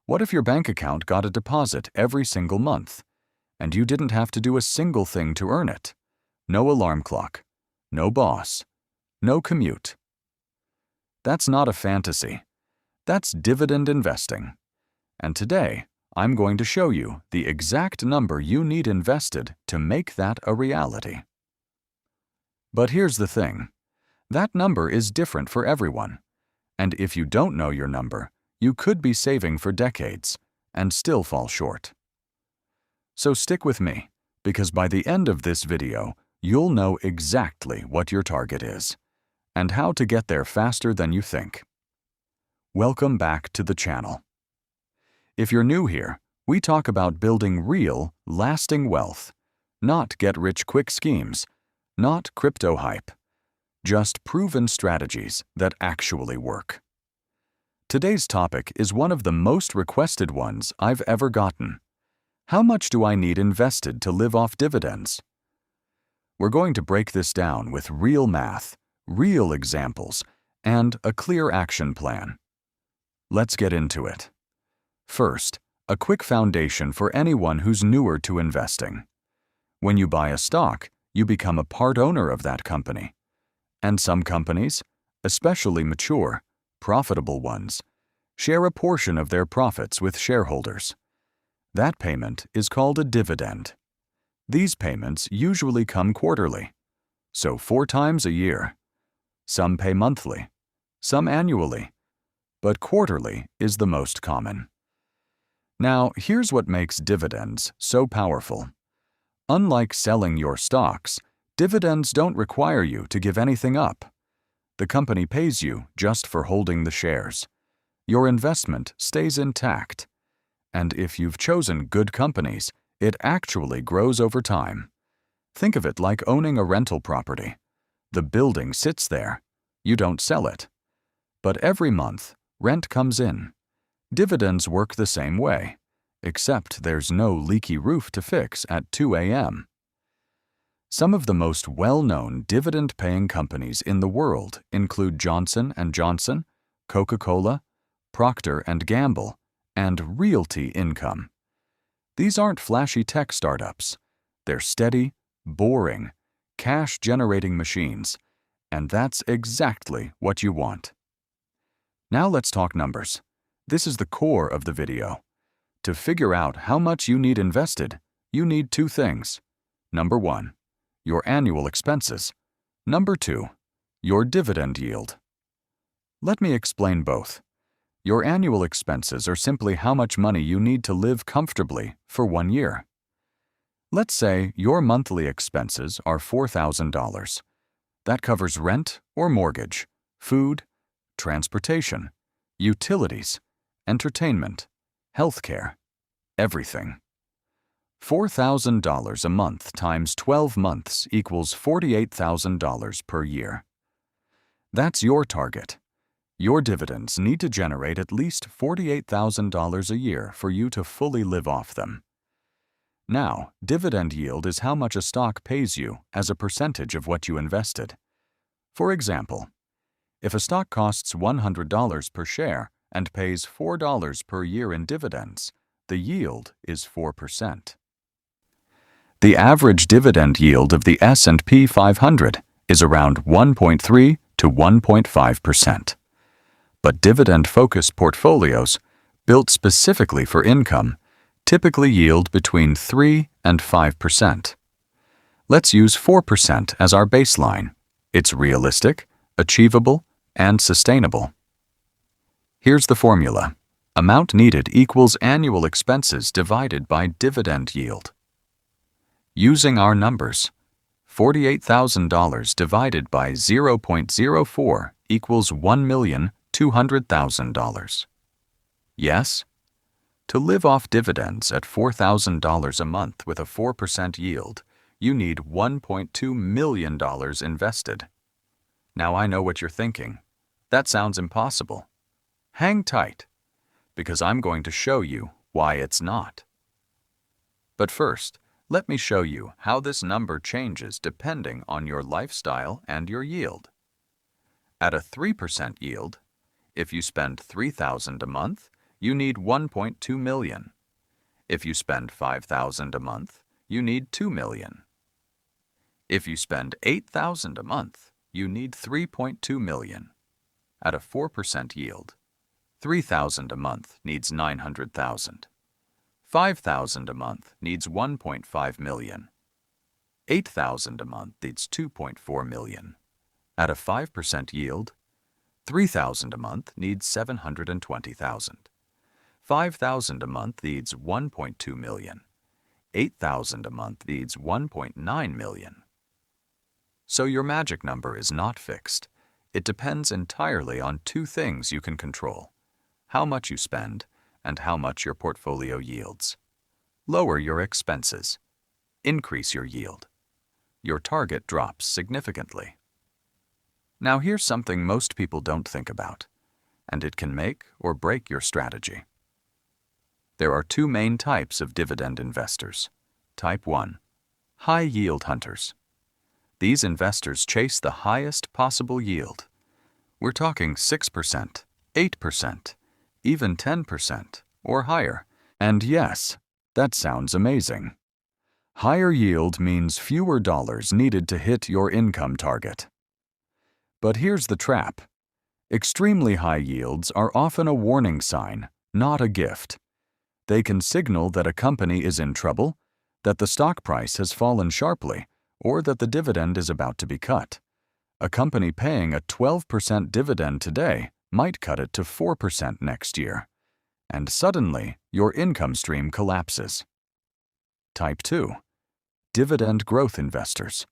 What if your bank account got a deposit every single month, and you didn't have to do a single thing to earn it? No alarm clock, no boss, no commute. That's not a fantasy. That's dividend investing. And today, I'm going to show you the exact number you need invested to make that a reality. But here's the thing. That number is different for everyone. And if you don't know your number, you could be saving for decades and still fall short. So stick with me, because by the end of this video, you'll know exactly what your target is and how to get there faster than you think. Welcome back to the channel. If you're new here, we talk about building real, lasting wealth, not get-rich-quick schemes, not crypto hype, just proven strategies that actually work. Today's topic is one of the most requested ones I've ever gotten. How much do I need invested to live off dividends? We're going to break this down with real math, real examples, and a clear action plan. Let's get into it. First, a quick foundation for anyone who's newer to investing. When you buy a stock, you become a part owner of that company. And some companies, especially mature, profitable ones, share a portion of their profits with shareholders. That payment is called a dividend. These payments usually come quarterly, so 4 times a year. Some pay monthly, some annually, but quarterly is the most common. Now, here's what makes dividends so powerful. Unlike selling your stocks, dividends don't require you to give anything up. The company pays you just for holding the shares. Your investment stays intact. And if you've chosen good companies, it actually grows over time. Think of it like owning a rental property. The building sits there. You don't sell it. But every month, rent comes in. Dividends work the same way, except there's no leaky roof to fix at 2 a.m. Some of the most well-known dividend-paying companies in the world include Johnson & Johnson, Coca-Cola, Procter & Gamble, and Realty Income. These aren't flashy tech startups. They're steady, boring, cash-generating machines, and that's exactly what you want. Now let's talk numbers. This is the core of the video. To figure out how much you need invested, you need 2 things. Number 1, your annual expenses. Number 2, your dividend yield. Let me explain both. Your annual expenses are simply how much money you need to live comfortably for 1 year. Let's say your monthly expenses are $4,000. That covers rent or mortgage, food, transportation, utilities, entertainment, healthcare, everything. $4,000 a month times 12 months equals $48,000 per year. That's your target. Your dividends need to generate at least $48,000 a year for you to fully live off them. Now, dividend yield is how much a stock pays you as a percentage of what you invested. For example, if a stock costs $100 per share and pays $4 per year in dividends, the yield is 4%. The average dividend yield of the S&P 500 is around 1.3 to 1.5%. But dividend-focused portfolios, built specifically for income, typically yield between 3 and 5%. Let's use 4% as our baseline. It's realistic, achievable, and sustainable. Here's the formula. Amount needed equals annual expenses divided by dividend yield. Using our numbers, $48,000 divided by 0.04 equals $1,200,000. Yes? To live off dividends at $4,000 a month with a 4% yield, you need $1.2 million invested. Now I know what you're thinking. That sounds impossible. Hang tight, because I'm going to show you why it's not. But first, let me show you how this number changes depending on your lifestyle and your yield. At a 3% yield, if you spend $3,000 a month, you need 1.2 million. If you spend $5,000 a month, you need 2 million. If you spend $8,000 a month, you need 3.2 million. At a 4% yield, $3,000 a month needs 900,000. $5,000 a month needs 1.5 million. $8,000 a month needs 2.4 million. At a 5% yield, $3,000 a month needs 720,000. $5,000 a month needs 1.2 million. $8,000 a month needs 1.9 million. So your magic number is not fixed. It depends entirely on two things you can control: how much you spend and how much your portfolio yields. Lower your expenses. Increase your yield. Your target drops significantly. Now here's something most people don't think about, and it can make or break your strategy. There are two main types of dividend investors. Type 1. High yield hunters. These investors chase the highest possible yield. We're talking 6%, 8%, even 10% or higher. And yes, that sounds amazing. Higher yield means fewer dollars needed to hit your income target. But here's the trap. Extremely high yields are often a warning sign, not a gift. They can signal that a company is in trouble, that the stock price has fallen sharply, or that the dividend is about to be cut. A company paying a 12% dividend today might cut it to 4% next year, and suddenly your income stream collapses. Type 2. Dividend growth investors.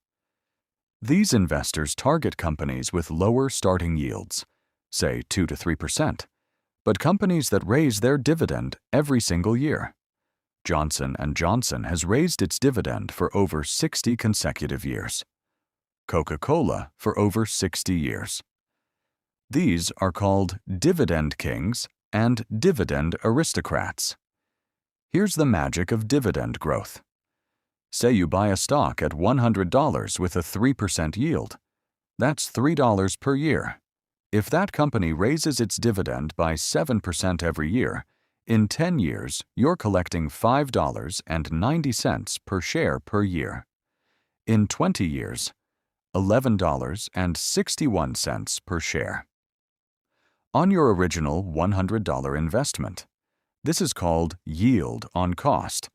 These investors target companies with lower starting yields, say 2 to 3%, but companies that raise their dividend every single year. Johnson & Johnson has raised its dividend for over 60 consecutive years. Coca-Cola for over 60 years. These are called dividend kings and dividend aristocrats. Here's the magic of dividend growth. Say you buy a stock at $100 with a 3% yield. That's $3 per year. If that company raises its dividend by 7% every year, in 10 years, you're collecting $5.90 per share per year. In 20 years, $11.61 per share. On your original $100 investment. This is called yield on cost,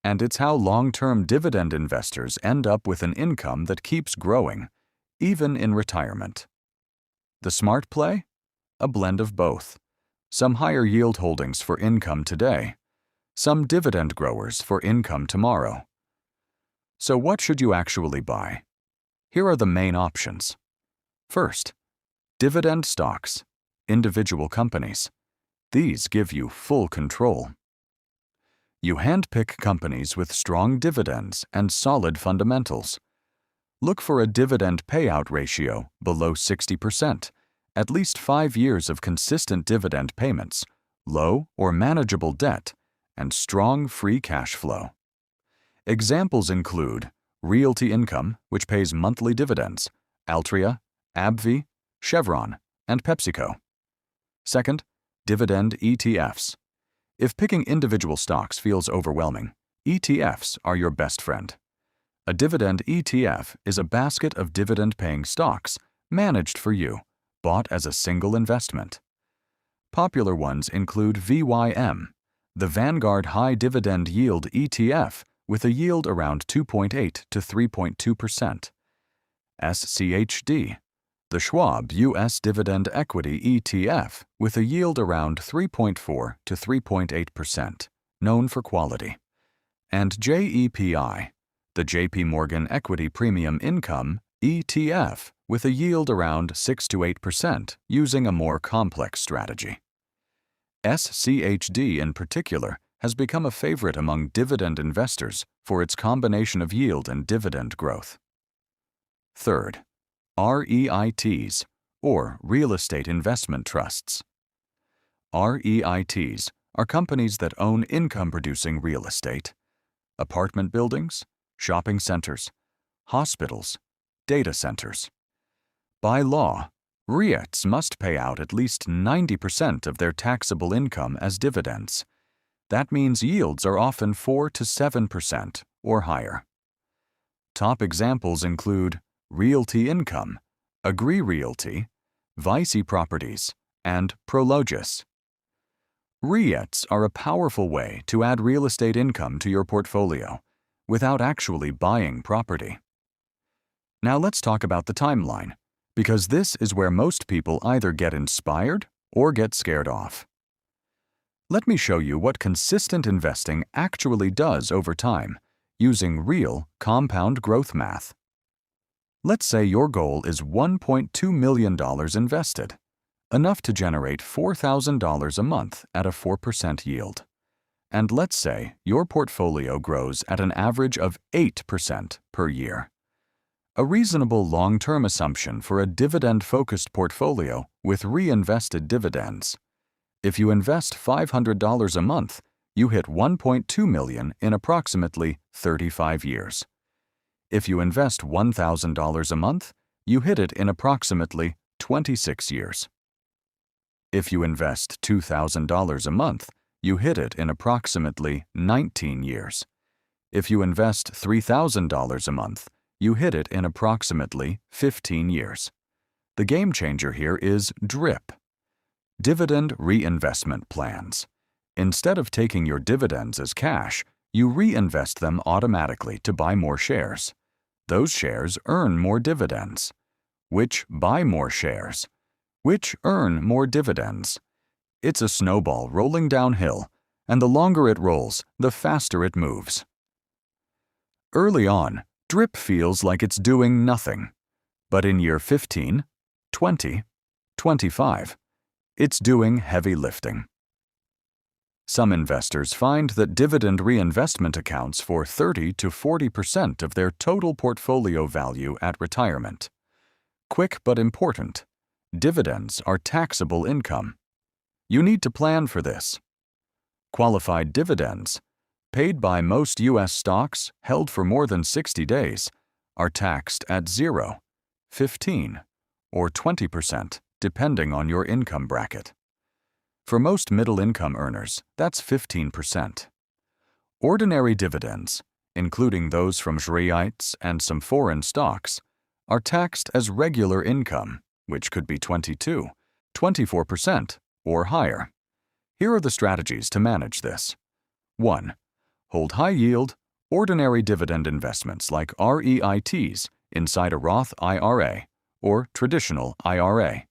and it's how long-term dividend investors end up with an income that keeps growing, even in retirement. The smart play? A blend of both. Some higher yield holdings for income today, some dividend growers for income tomorrow. So what should you actually buy? Here are the main options. First, dividend stocks, individual companies. These give you full control. You handpick companies with strong dividends and solid fundamentals. Look for a dividend payout ratio below 60%, at least 5 years of consistent dividend payments, low or manageable debt, and strong free cash flow. Examples include Realty Income, which pays monthly dividends, Altria, AbbVie, Chevron, and PepsiCo. Second, dividend ETFs. If picking individual stocks feels overwhelming, ETFs are your best friend. A dividend ETF is a basket of dividend-paying stocks managed for you, bought as a single investment. Popular ones include VYM, the Vanguard High Dividend Yield ETF with a yield around 2.8 to 3.2%. SCHD, the Schwab U.S. Dividend Equity ETF with a yield around 3.4 to 3.8%, known for quality. And JEPI, the JP Morgan Equity Premium Income ETF with a yield around 6 to 8% using a more complex strategy. SCHD in particular has become a favorite among dividend investors for its combination of yield and dividend growth. Third, REITs, or Real Estate Investment Trusts. REITs are companies that own income-producing real estate, apartment buildings, shopping centers, hospitals, data centers. By law, REITs must pay out at least 90% of their taxable income as dividends. That means yields are often 4 to 7% or higher. Top examples include Realty Income, Agree Realty, Vici Properties, and Prologis. REITs are a powerful way to add real estate income to your portfolio without actually buying property. Now let's talk about the timeline, because this is where most people either get inspired or get scared off. Let me show you what consistent investing actually does over time using real compound growth math. Let's say your goal is $1.2 million invested, enough to generate $4,000 a month at a 4% yield. And let's say your portfolio grows at an average of 8% per year. A reasonable long-term assumption for a dividend-focused portfolio with reinvested dividends. If you invest $500 a month, you hit $1.2 million in approximately 35 years. If you invest $1,000 a month, you hit it in approximately 26 years. If you invest $2,000 a month, you hit it in approximately 19 years. If you invest $3,000 a month, you hit it in approximately 15 years. The game changer here is DRIP, Dividend Reinvestment Plans. Instead of taking your dividends as cash, you reinvest them automatically to buy more shares. Those shares earn more dividends, which buy more shares, which earn more dividends. It's a snowball rolling downhill, and the longer it rolls, the faster it moves. Early on, DRIP feels like it's doing nothing, but in year 15, 20, 25, it's doing heavy lifting. Some investors find that dividend reinvestment accounts for 30 to 40% of their total portfolio value at retirement. Quick but important, dividends are taxable income. You need to plan for this. Qualified dividends, paid by most U.S. stocks held for more than 60 days, are taxed at 0, 15, or 20%, depending on your income bracket. For most middle-income earners, that's 15%. Ordinary dividends, including those from REITs and some foreign stocks, are taxed as regular income, which could be 22, 24%, or higher. Here are the strategies to manage this. 1. Hold high-yield, ordinary dividend investments like REITs inside a Roth IRA or traditional IRA.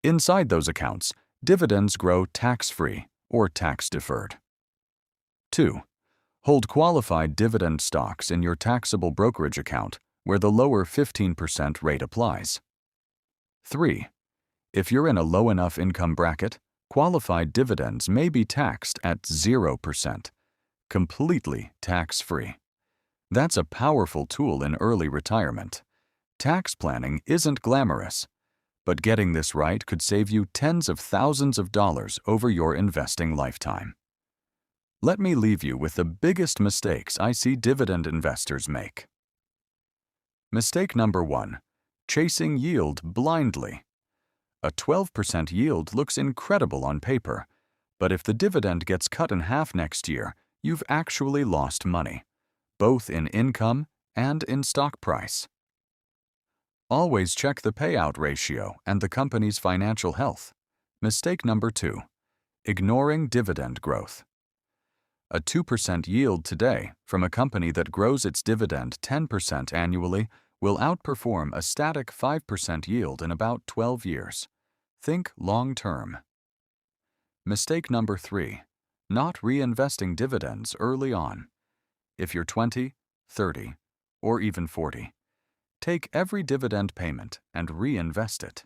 Inside those accounts, dividends grow tax-free or tax-deferred. 2. Hold qualified dividend stocks in your taxable brokerage account where the lower 15% rate applies. 3. If you're in a low enough income bracket, qualified dividends may be taxed at 0%, completely tax-free. That's a powerful tool in early retirement. Tax planning isn't glamorous, but getting this right could save you tens of thousands of dollars over your investing lifetime. Let me leave you with the biggest mistakes I see dividend investors make. Mistake number 1. Chasing yield blindly. A 12% yield looks incredible on paper, but if the dividend gets cut in half next year, you've actually lost money, both in income and in stock price. Always check the payout ratio and the company's financial health. Mistake number 2. Ignoring dividend growth. A 2% yield today from a company that grows its dividend 10% annually will outperform a static 5% yield in about 12 years. Think long-term. Mistake number 3. Not reinvesting dividends early on. If you're 20, 30, or even 40, take every dividend payment and reinvest it.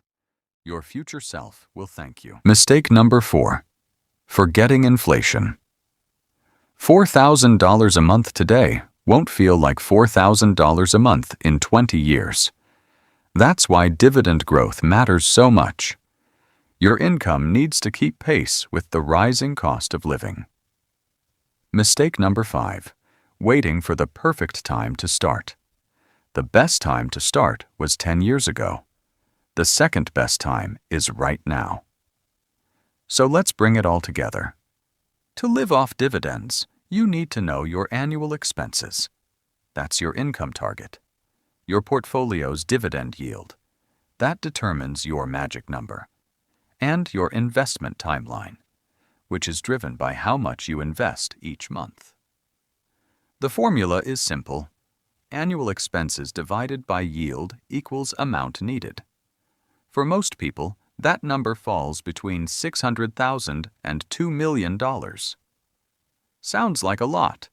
Your future self will thank you. Mistake number 4. Forgetting inflation. $4,000 a month today won't feel like $4,000 a month in 20 years. That's why dividend growth matters so much. Your income needs to keep pace with the rising cost of living. Mistake number 5. Waiting for the perfect time to start. The best time to start was 10 years ago. The second best time is right now. So let's bring it all together. To live off dividends, you need to know your annual expenses. That's your income target. Your portfolio's dividend yield. That determines your magic number. And your investment timeline, which is driven by how much you invest each month. The formula is simple. Annual expenses divided by yield equals amount needed. For most people, that number falls between $600,000 and $2 million. Sounds like a lot,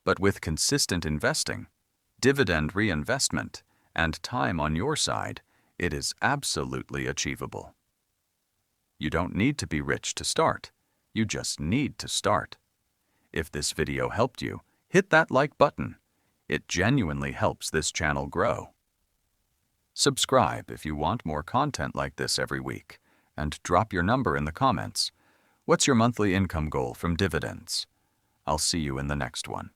but with consistent investing, dividend reinvestment, and time on your side, it is absolutely achievable. You don't need to be rich to start. You just need to start. If this video helped you, hit that like button. It genuinely helps this channel grow. Subscribe if you want more content like this every week, and drop your number in the comments. What's your monthly income goal from dividends? I'll see you in the next one.